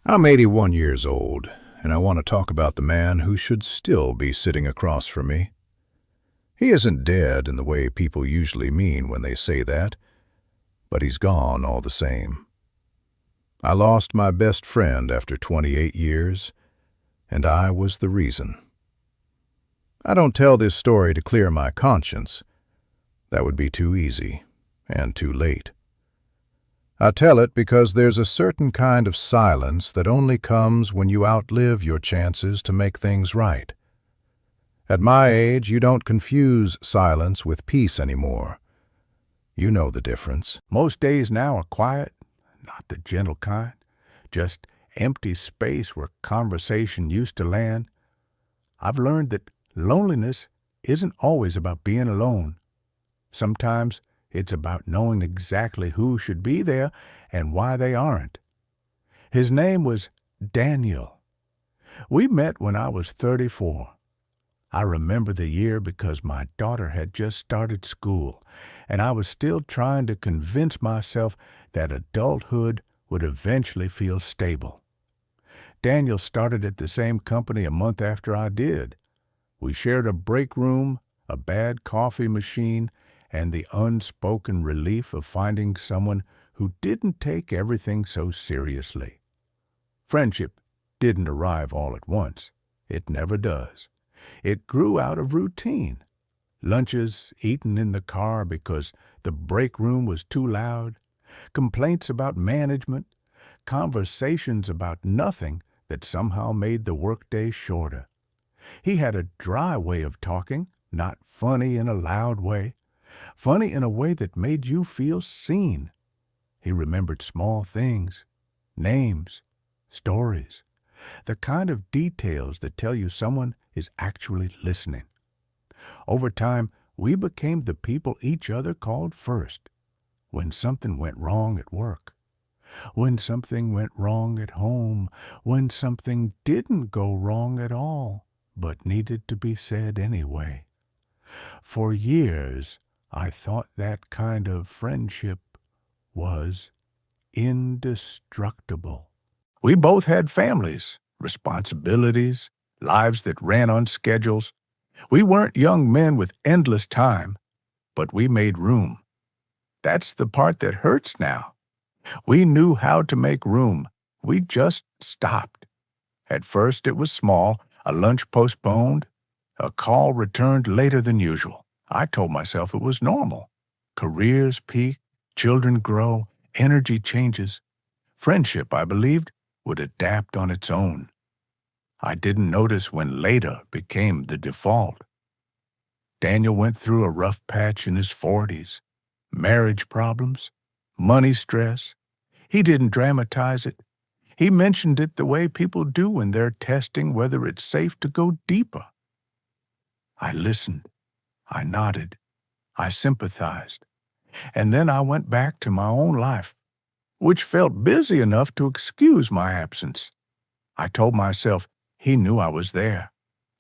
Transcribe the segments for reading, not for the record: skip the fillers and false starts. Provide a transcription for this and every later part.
I'm 81 years old, and I want to talk about the man who should still be sitting across from me. He isn't dead in the way people usually mean when they say that, but he's gone all the same. I lost my best friend after 28 years, and I was the reason. I don't tell this story to clear my conscience. That would be too easy, and too late. I tell it because there's a certain kind of silence that only comes when you outlive your chances to make things right. At my age, you don't confuse silence with peace anymore. You know the difference. Most days now are quiet, not the gentle kind, just empty space where conversation used to land. I've learned that loneliness isn't always about being alone. Sometimes it's about knowing exactly who should be there and why they aren't. His name was Daniel. We met when I was 34. I remember the year because my daughter had just started school, and I was still trying to convince myself that adulthood would eventually feel stable. Daniel started at the same company a month after I did. We shared a break room, a bad coffee machine, and the unspoken relief of finding someone who didn't take everything so seriously. Friendship didn't arrive all at once. It never does. It grew out of routine. Lunches eaten in the car because the break room was too loud, complaints about management, conversations about nothing that somehow made the workday shorter. He had a dry way of talking, not funny in a loud way, funny in a way that made you feel seen. He remembered small things, names, stories, the kind of details that tell you someone is actually listening. Over time, we became the people each other called first. When something went wrong at work, when something went wrong at home, when something didn't go wrong at all, but needed to be said anyway. For years, I thought that kind of friendship was indestructible. We both had families, responsibilities, lives that ran on schedules. We weren't young men with endless time, but we made room. That's the part that hurts now. We knew how to make room. We just stopped. At first it was small, a lunch postponed, a call returned later than usual. I told myself it was normal. Careers peak, children grow, energy changes. Friendship, I believed, would adapt on its own. I didn't notice when later became the default. Daniel went through a rough patch in his 40s. Marriage problems, money stress. He didn't dramatize it. He mentioned it the way people do when they're testing whether it's safe to go deeper. I listened. I nodded. I sympathized. And then I went back to my own life, which felt busy enough to excuse my absence. I told myself he knew I was there.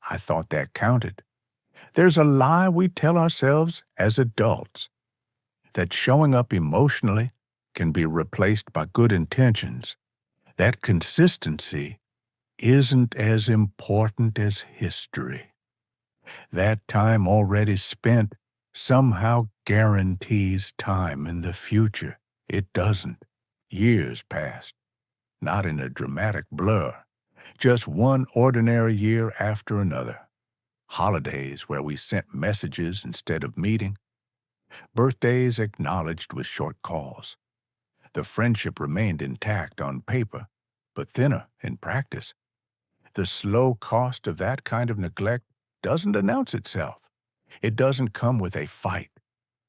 I thought that counted. There's a lie we tell ourselves as adults, that showing up emotionally can be replaced by good intentions, that consistency isn't as important as history. That time already spent somehow guarantees time in the future. It doesn't. Years passed, not in a dramatic blur, just one ordinary year after another. Holidays where we sent messages instead of meeting, birthdays acknowledged with short calls. The friendship remained intact on paper, but thinner in practice. The slow cost of that kind of neglect doesn't announce itself. It doesn't come with a fight.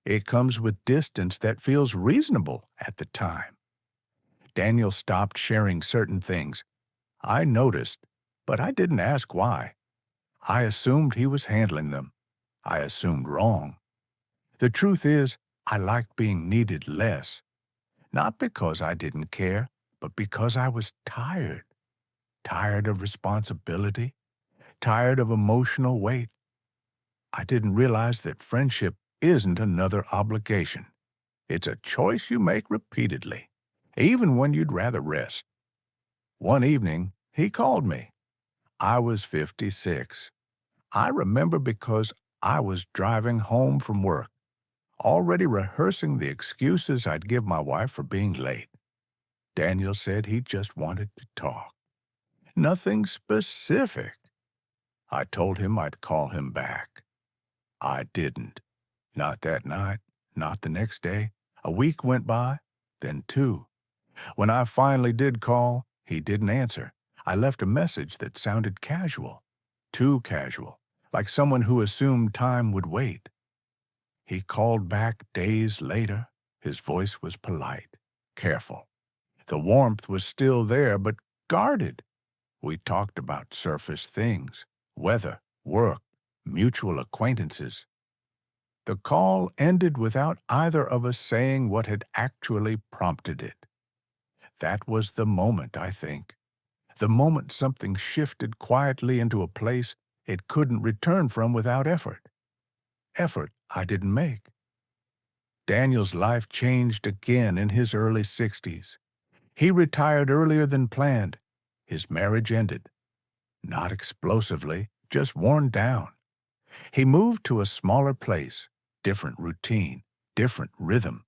It comes with distance that feels reasonable at the time. Daniel stopped sharing certain things. I noticed, but I didn't ask why. I assumed he was handling them. I assumed wrong. The truth is, I liked being needed less. Not because I didn't care, but because I was tired. Tired of responsibility. Tired of emotional weight. I didn't realize that friendship isn't another obligation. It's a choice you make repeatedly, even when you'd rather rest. One evening, he called me. I was 56. I remember because I was driving home from work, already rehearsing the excuses I'd give my wife for being late. Daniel said he just wanted to talk. Nothing specific. I told him I'd call him back. I didn't. Not that night, not the next day. A week went by, then two. When I finally did call, he didn't answer. I left a message that sounded casual. Too casual, like someone who assumed time would wait. He called back days later. His voice was polite, careful. The warmth was still there, but guarded. We talked about surface things, weather, work, mutual acquaintances. The call ended without either of us saying what had actually prompted it. That was the moment, I think. The moment something shifted quietly into a place it couldn't return from without effort. Effort I didn't make. Daniel's life changed again in his early 60s. He retired earlier than planned. His marriage ended. Not explosively, just worn down. He moved to a smaller place, different routine, different rhythm.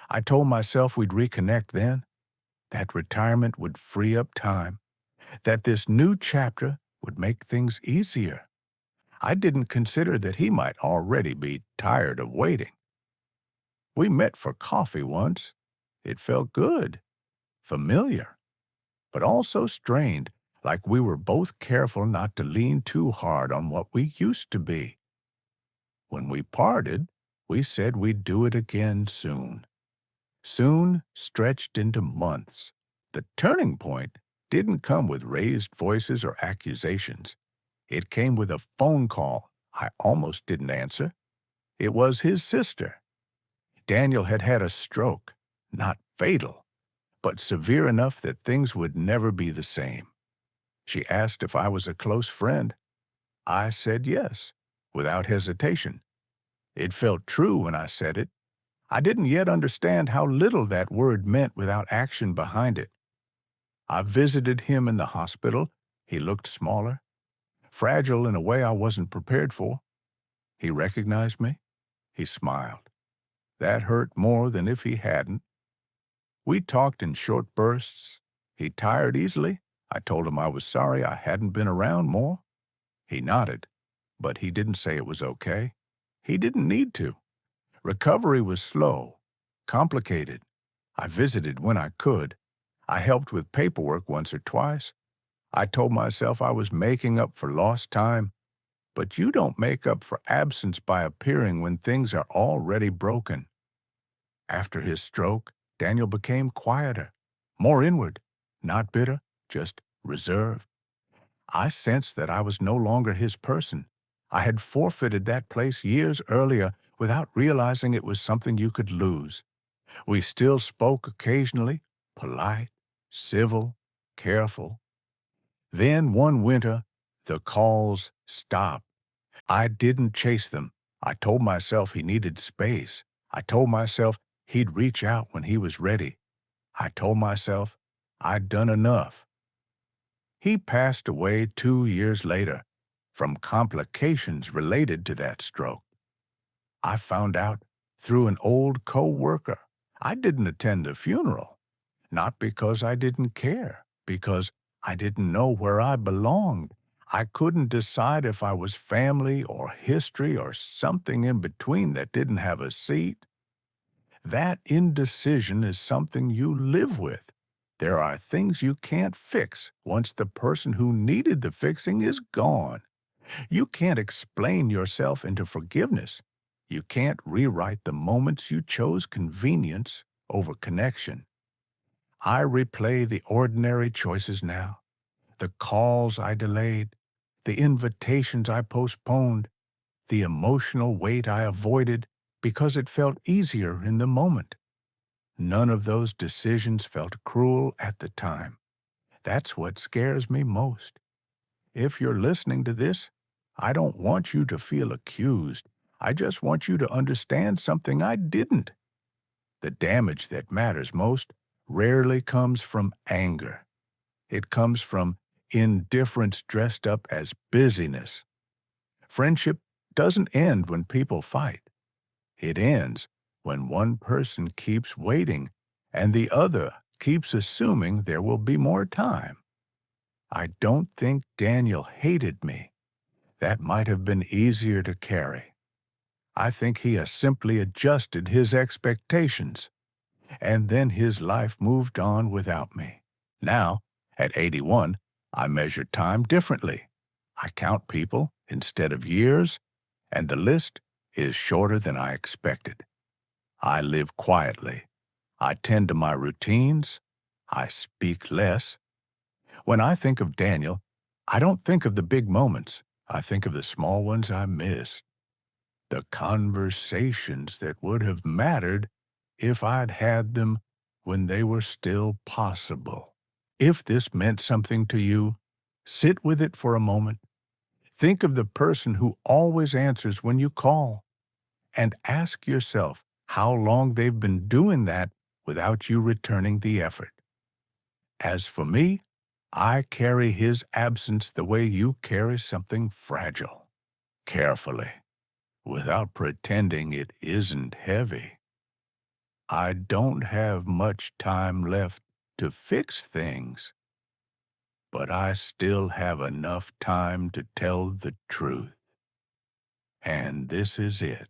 I told myself we'd reconnect then, that retirement would free up time, that this new chapter would make things easier. I didn't consider that he might already be tired of waiting. We met for coffee once. It felt good, familiar, but also strained, like we were both careful not to lean too hard on what we used to be. When we parted, we said we'd do it again soon. Soon stretched into months. The turning point didn't come with raised voices or accusations. It came with a phone call I almost didn't answer. It was his sister. Daniel had had a stroke, not fatal, but severe enough that things would never be the same. She asked if I was a close friend. I said yes, without hesitation. It felt true when I said it. I didn't yet understand how little that word meant without action behind it. I visited him in the hospital. He looked smaller, fragile in a way I wasn't prepared for. He recognized me. He smiled. That hurt more than if he hadn't. We talked in short bursts. He tired easily. I told him I was sorry I hadn't been around more. He nodded, but he didn't say it was okay. He didn't need to. Recovery was slow, complicated. I visited when I could. I helped with paperwork once or twice. I told myself I was making up for lost time. But you don't make up for absence by appearing when things are already broken. After his stroke, Daniel became quieter, more inward, not bitter, just reserved. I sensed that I was no longer his person. I had forfeited that place years earlier without realizing it was something you could lose. We still spoke occasionally, polite, civil, careful. Then one winter, the calls stopped. I didn't chase them. I told myself he needed space. I told myself he'd reach out when he was ready. I told myself I'd done enough. He passed away 2 years later from complications related to that stroke. I found out through an old co-worker. I didn't attend the funeral, not because I didn't care, because I didn't know where I belonged. I couldn't decide if I was family or history or something in between that didn't have a seat. That indecision is something you live with. There are things you can't fix once the person who needed the fixing is gone. You can't explain yourself into forgiveness. You can't rewrite the moments you chose convenience over connection. I replay the ordinary choices now, the calls I delayed, the invitations I postponed, the emotional weight I avoided because it felt easier in the moment. None of those decisions felt cruel at the time. That's what scares me most. If you're listening to this, I don't want you to feel accused. I just want you to understand something I didn't. The damage that matters most rarely comes from anger. It comes from indifference dressed up as busyness. Friendship doesn't end when people fight. It ends when one person keeps waiting and the other keeps assuming there will be more time. I don't think Daniel hated me. That might have been easier to carry. I think he has simply adjusted his expectations, and then his life moved on without me. Now, at 81, I measure time differently. I count people instead of years, and the list is shorter than I expected. I live quietly. I tend to my routines. I speak less. When I think of Daniel, I don't think of the big moments. I think of the small ones I missed, the conversations that would have mattered if I'd had them when they were still possible. If this meant something to you, sit with it for a moment. Think of the person who always answers when you call, and ask yourself how long they've been doing that without you returning the effort. As for me, I carry his absence the way you carry something fragile, carefully, without pretending it isn't heavy. I don't have much time left to fix things, but I still have enough time to tell the truth. And this is it.